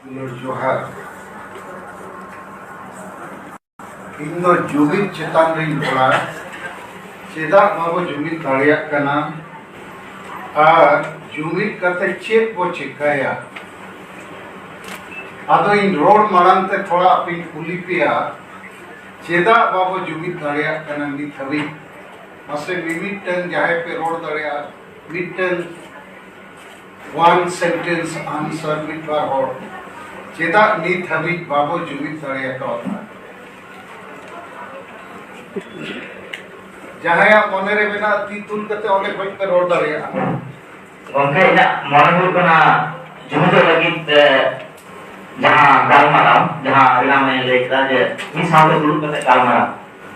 जोहार इन जुमिद चेतान रही थोड़ा चेदा बाबो जुमिद दाड़िया कना और जुमिद करते चेक बो चिकाया आदो इन रोड मारन ते थोड़ा अपनी कुली पिया चेदा बाबो जुमिद दाड़िया कना नि थवी मसे मिमिटन जाहे पे रोड दाड़िया मिटन वन सेंटेंस आंसर मिट बार हो चेदा नि थवी बाबो जुमिद दाड़िया का होता जहाया मने रे बिना ती तुल कते ओले खoj पे रोड दाड़िया गंगे ina mone hu kana jumido lagit jaha galmarao jaha ilame lekra je mi saute dulu kate galmarao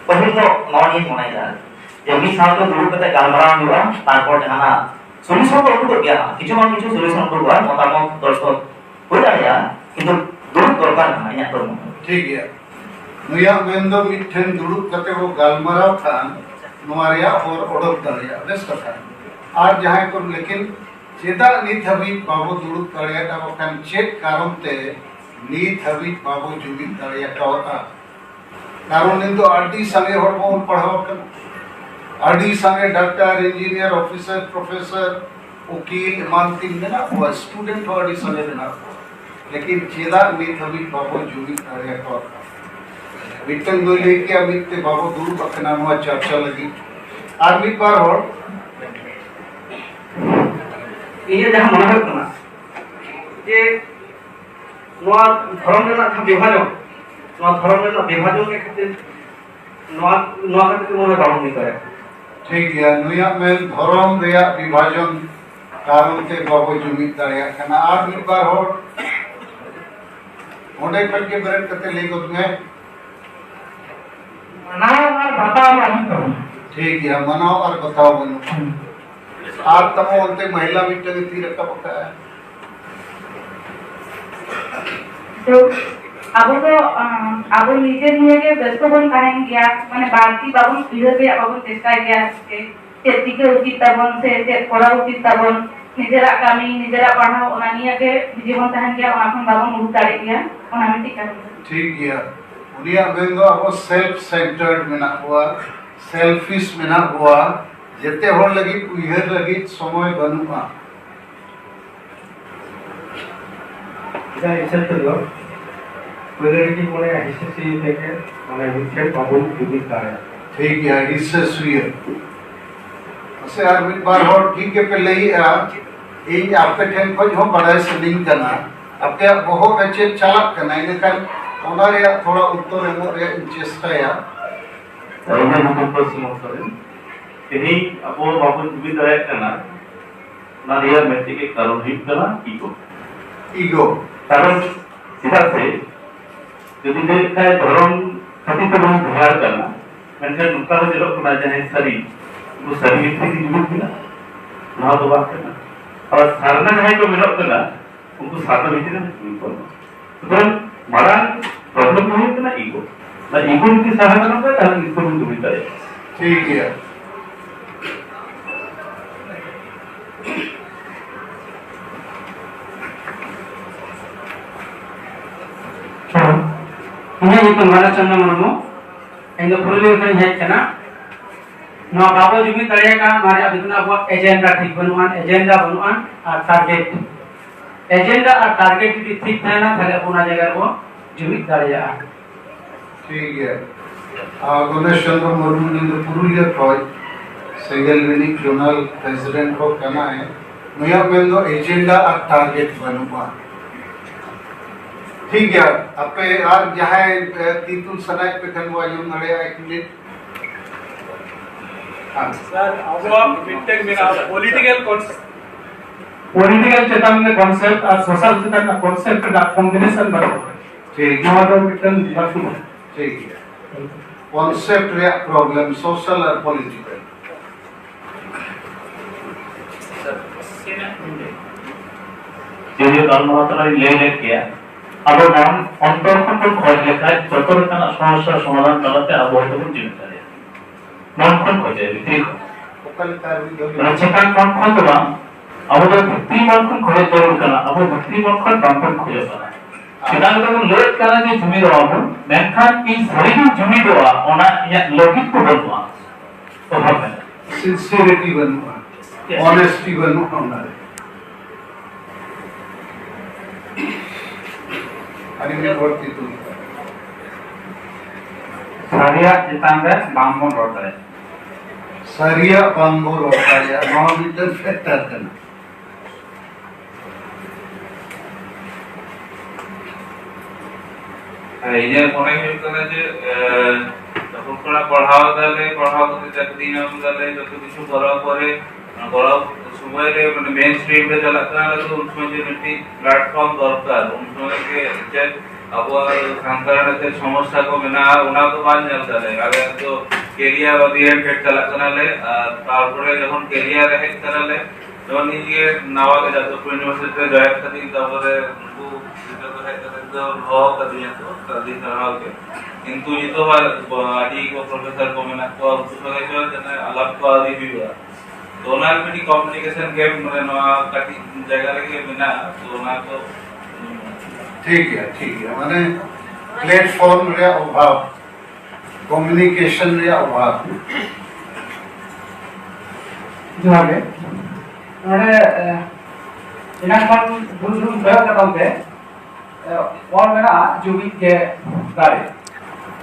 pahil to noni monai da je mi saute dulu kate galmarao huwa tarpor jahana solution ko udu gya kichu solution ko huwa motamot dorshok hoi darea kintu dulu dorkar na inya to ठीक है नुया मेंदो मिठन दुड़ुब कते वो गालमराव खान नुआरिया और ओडोक दरिया base कथा आज जहां को लेकिन चेदा नीत हबी बाबू दुड़ुब दरिया ता बखान चेक कारण ते नीत हबी बाबू जुमिद दरिया का होता कारण इन तो आरडी संगे हड़बो पढ़ाव कन आरडी संगे डॉक्टर इंजीनियर ऑफिसर प्रोफेसर वकील मान तीन ना वो स्टूडेंट आरडी संगे ना लेकिन चेदा नीत हबी बाबू जुमिद दरिया का होता मिटन दो लेके अमित बाबू दूर पकना हुआ चर्चा लगी आर्मिक बार हो ये जहां मना है कना जे नोआ धर्म रे ना विभाजन नोआ धर्म रे ना विभाजन के खातिर नोआ खातिर मोने बाबू नहीं करे ठीक है नुया में धर्म रे विभाजन कारण ते बाबू जुमिद दाड़िया कना आर्मिक बार हो ओडे कल के बरन कते ले गो में मनाओ और बताओ नहीं ठीक है मनाओ और बताओ बनो आप तमो अंते महिला मिटन थी रखा पका है तो अब निजे निये के व्यस्त बन कहें गया माने बाकी बाबू इधर पे बाबू चेष्टा गया के टिके उचित तबन से ते पढ़ा उचित तबन निजेरा कामी निजेरा पढ़ा ओना निये के जीवन तहन गया ओना खन बाबू मुहु ताड़े गया ओना में टिका ठीक है उनिया मेंदो अब सेल्फ सेंटर्ड मेना हुआ सेल्फिश मेना हुआ जेते होर लगी उइहर लगी समय बनुआ इदा इच्छा तो पहले की मोने हिस्से से देखे माने विषय बाबू जुमिद दाड़िया ठीक है हिस्से सुई असे यार मिट बार हो ठीक है पहले ही ए आपके ठेन को जो बड़ा से लिंक करना आपके बहुत अच्छे चालक करना है लेकिन ओनारे थोड़ा उत्तर एमो रे चेष्टा या रमन हमको समझते ini abo babu jumiद दाड़िया कना ना रिया मेटी के कारण ही कना ईगो कारण सीधा से यदि देखा है धर्म खातिर तो हम व्यवहार करना मैंने नुका जो लोग ना जाने सरी वो सरी मिट्टी की जुमिद बिना ना तो बात करना और सारना है जो मिला करना उनको सारना मिट्टी ना जुमिद करना तो मारा प्रॉब्लम नहीं है ना ईगो की सहायता ना करता है इसको जुमिद दाड़िया ठीक है ini itu mana channel manamu indo puruli kan hai kana no babu जुमिद दाड़िया का मारे अबितना अब एजेंडा ठीक बनुआन एजेंडा बनुआन और टारगेट एजेंडा और टारगेट की ठीक है ना थाले ओना जगह वो जुमिद दाड़िया ठीक है गणेश चंद्र मुर्मू ने तो पुरुलिया खोज सिंगल विनिक जोनल प्रेसिडेंट को कहना है नया मेंदो एजेंडा और टारगेट बनुआ ठीक है अपे आज जहां तीतुल सनाय पे खनवा यूं नड़े एक मिनट हां सर अब मिडटेक मेरा पॉलिटिकल चेतन में कॉन्सेप्ट और सोशल चेतन का कॉन्सेप्ट का कॉम्बिनेशन बना ठीक है और मिटन बाकी ठीक है कॉन्सेप्ट रे प्रॉब्लम सोशल और पॉलिटिकल जो गालमारा ले किया अब नाम अंतरखंड को खोज लेखा जतो रकना समस्या समाधान करते अब होतो जुमिद दाड़िया मन खन खोजे भीतरी ओकल कारवी दो মানে সেখান কোন কোন তো আমাদের ভক্তি মন খন खोजे जरूर करना अब भक्ति मन खन बाम खन खोजे बना ᱪᱮᱫᱟᱜ ᱵᱚᱱ ᱞᱟᱹᱭ ᱠᱟᱱᱟ ᱡᱮ ᱡᱩᱢᱤᱫ ᱟᱵᱚᱱ ᱢᱮᱱᱠᱷᱟᱱ ᱤᱧ ᱥᱟᱹᱨᱤᱜᱮ ᱡᱩᱢᱤᱫᱚᱜᱼᱟ ᱚᱱᱟ ᱤᱧᱟᱹᱜ ᱞᱟᱹᱜᱤᱫ ᱠᱚ ᱵᱟᱹᱱᱩᱜᱼᱟ ᱚᱵᱷᱟᱵ ᱢᱮᱱᱟᱜᱼᱟ सिंसियरिटी बनूंगा ऑनेस्टी बनूंगा हमारे अनिल वर्ती तू सारिया चितान रे बांगबन रोड रे सरिया बांगो रोटाया नौ मीटर फैक्टर करना इन्हें मने हुई कना जे तখন কোন পড়াও দালে পড়াও করতে চাকরি নাম দালে যত কিছু করা পরে বড় সময়ে মানে মেইন স্ট্রিম রে চালাতে হলে তো উন সময় যে একটি প্ল্যাটফর্ম দরকার উন সময় के যে আবার সাংকারণের সমস্যা কো বিনা ওনা তো বান যাবে আগে তো ক্যারিয়ার অধিয়ান ফেট চালাতে হলে তারপরে যখন ক্যারিয়ার হেড চালালে যখন নিজে নাওয়ালে যত ইউনিভার্সিটিতে জয়েন করতে তারপরে উनको যেটা তো है तो लो कर दिया तो कर दी तरह के किंतु ये तो आदि को प्रोफेसर को मैंने तो दूसरे जो जने अलग को आदि भी हुआ तो ना में कम्युनिकेशन गैप मैंने ना काटी जगह लगे बिना तो ना तो ठीक है माने प्लेटफॉर्म रे अभाव कम्युनिकेशन रे अभाव जोहागे नोडे इना खन बुलबुल बया कदमते और मेरा जुमित के दारे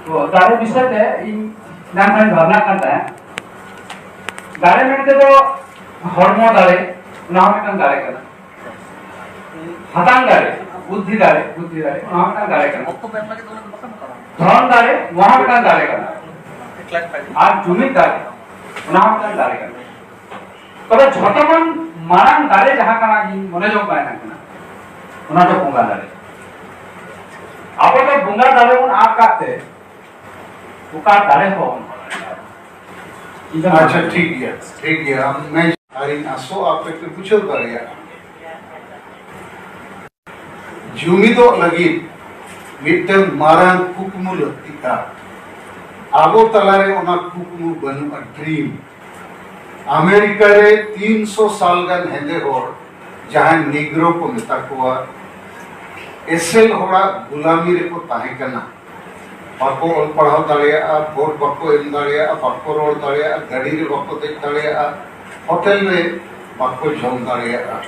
तो दारे विषय ते इन नाम खान भावना करता है दारे में तो हॉर्मोन दारे नाम में दारे करना हतांग दारे बुद्धि दारे नाम में दारे करना धन दारे वहाँ में दारे करना आज जुमित दारे नाम में दारे करना कभी छोटा मन मारंग दारे जहाँ का ना मने जो पाए ना उन्हें तो बुंगा दारे आप तो बुंगा दारे उन आप काटते उका दारे हो अच्छा ठीक है हम मैं अरे आसो आप एक पूछो करिया जुमिदो लगी मिटन मारंग कुकमु लतिका आबो तलारे ओना कुकमु बनु अ ड्रीम अमेरिका रे 300 साल गन हेंदे होर जहां निग्रो को मेता कोआ एसेल होड़ा गुलामी रे को ताहे कना बाको ऑल पढ़ाओ दाड़िया वोट बाको एम दाड़िया बाको रोड दाड़िया गाड़ी रे बाको देख दाड़िया होटल में बाको जम दाड़िया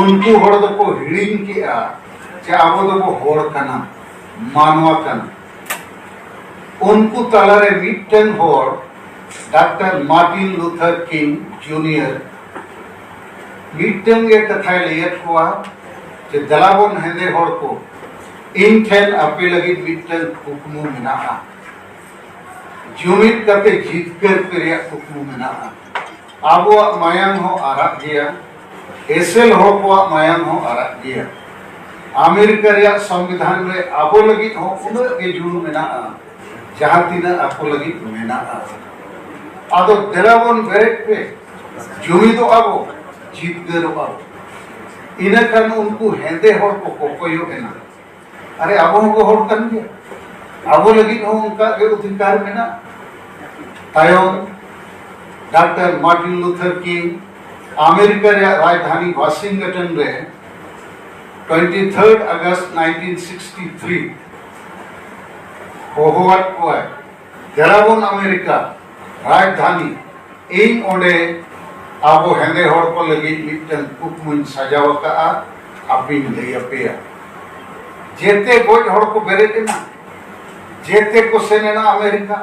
उनको होड़ दो को हिड़िंग किया जे आबो दो को होड़ कना मानवा कना उनको तलारे मिटन होड़ doctor Martin Luther king junior mitten के कथा लेयत हुआ जे दलाबोन हेंदे होड़ को इन ठेन अपे लगी मिटन कुकमु मिना जुमित करते जीत कर पेरिया कुकमु मिना आबो मायांग हो आराग गया एसेल हो को मायांग हो आराग गया अमेरिका रिया संविधान में आबो लगी हो उन के जुड़ मिना जहां तीना आपको लगी मिना आदो दलाबोन बेरेक पे जुमिदो आबो जीत कर आबो इना kan उनको हेंदे होड़ को कोयो एना अरे अब को होड़ कर दिया अब लगी हो उनका के अधिकार में ना तायों doctor Martin Luther King America रे राजधानी वाशिंगटन रे 23 अगस्त 1963 होहवाट को है गराबोन अमेरिका राजधानी इन ओंडे आबो हेंदे होड़ को लगी मिटन कुकमुन सजावका अपिन लेयपेया जेते गोज होड़ को बेरेटेना जेते को सेनेना अमेरिका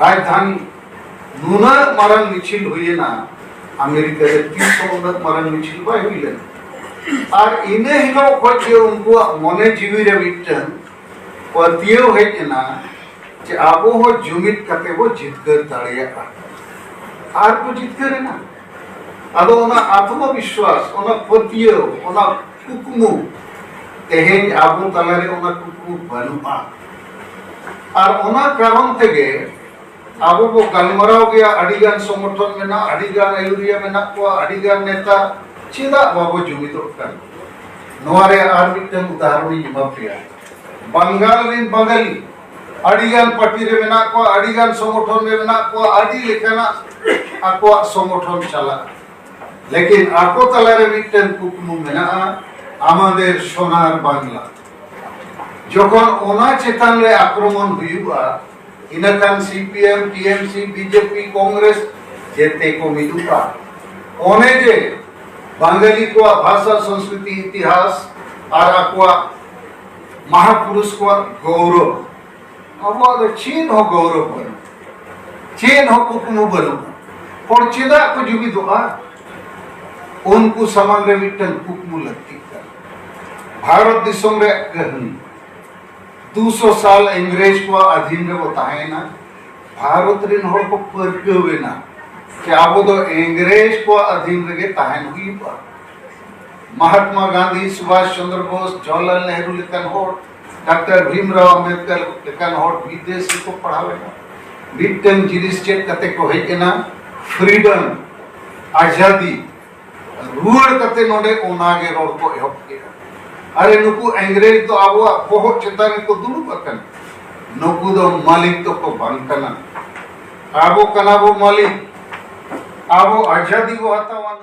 राजधानी नुना मरण मिचिल हुई ना अमेरिका रे 300 मरण मिचिल बाय हुई और इने हिलो को जे उनको मने जीवी रे मिटन पतियो है ना जे आबो हो जुमित कते वो जितकर दाड़िया आर को जितकर ना आदो ओना आत्मविश्वास ओना पतियो ओना कुकमु तेहेज आबो तलारे ओना कुकमु बनुआ और ओना कारण तेगे आबो को गलमराव गया अडिगान संगठन में ना अडिगान आयुरिया में ना को अडिगान नेता चिदा बाबो जुमितो कर नोरे आर मिटन उदाहरण इमापिया बंगाल रिन बंगाली अडिगान पार्टी रे में ना को अडिगान संगठन में ना को अडी लेखना आको संगठन चला लेकिन आको तलारे मिटन कुकमु में ना आमादेर सोनार बांग्ला जखन ओना चेतन रे आक्रमण हुआ इनकान सीपीएम टीएमसी बीजेपी कांग्रेस जेते को मिदुका ओने जे बांगाली को भाषा संस्कृति इतिहास और आकुआ महापुरुष को गौरव अब चीन हो गौरव बनो चीन हो कुकमु बनो और चेदा को जुबी दुआ उनको समान रे मिटन कुकमु लगती भारत दिसम रे कहनी 200 साल अंग्रेज को अधीन रे बताएना भारत रिन हर को परगवेना कि अब तो अंग्रेज को अधीन रे ताहन हुई बा महात्मा गांधी सुभाष चंद्र बोस जवाहरलाल नेहरू लेकन हो डॉक्टर भीमराव अंबेडकर लेकन हो विदेशी को पढ़ावेना बिटन जिनिस चेक कते को हेना फ्रीडम आजादी रुआड़ कते नोडे ओनागे रोड को एहब के अरे नुकु अंग्रेज तो अब बहुत चेताने को दुड़ुब अकन नुकु दो मालिक तो को बांकना आबो कनाबो मालिक आबो आजादी को हतावान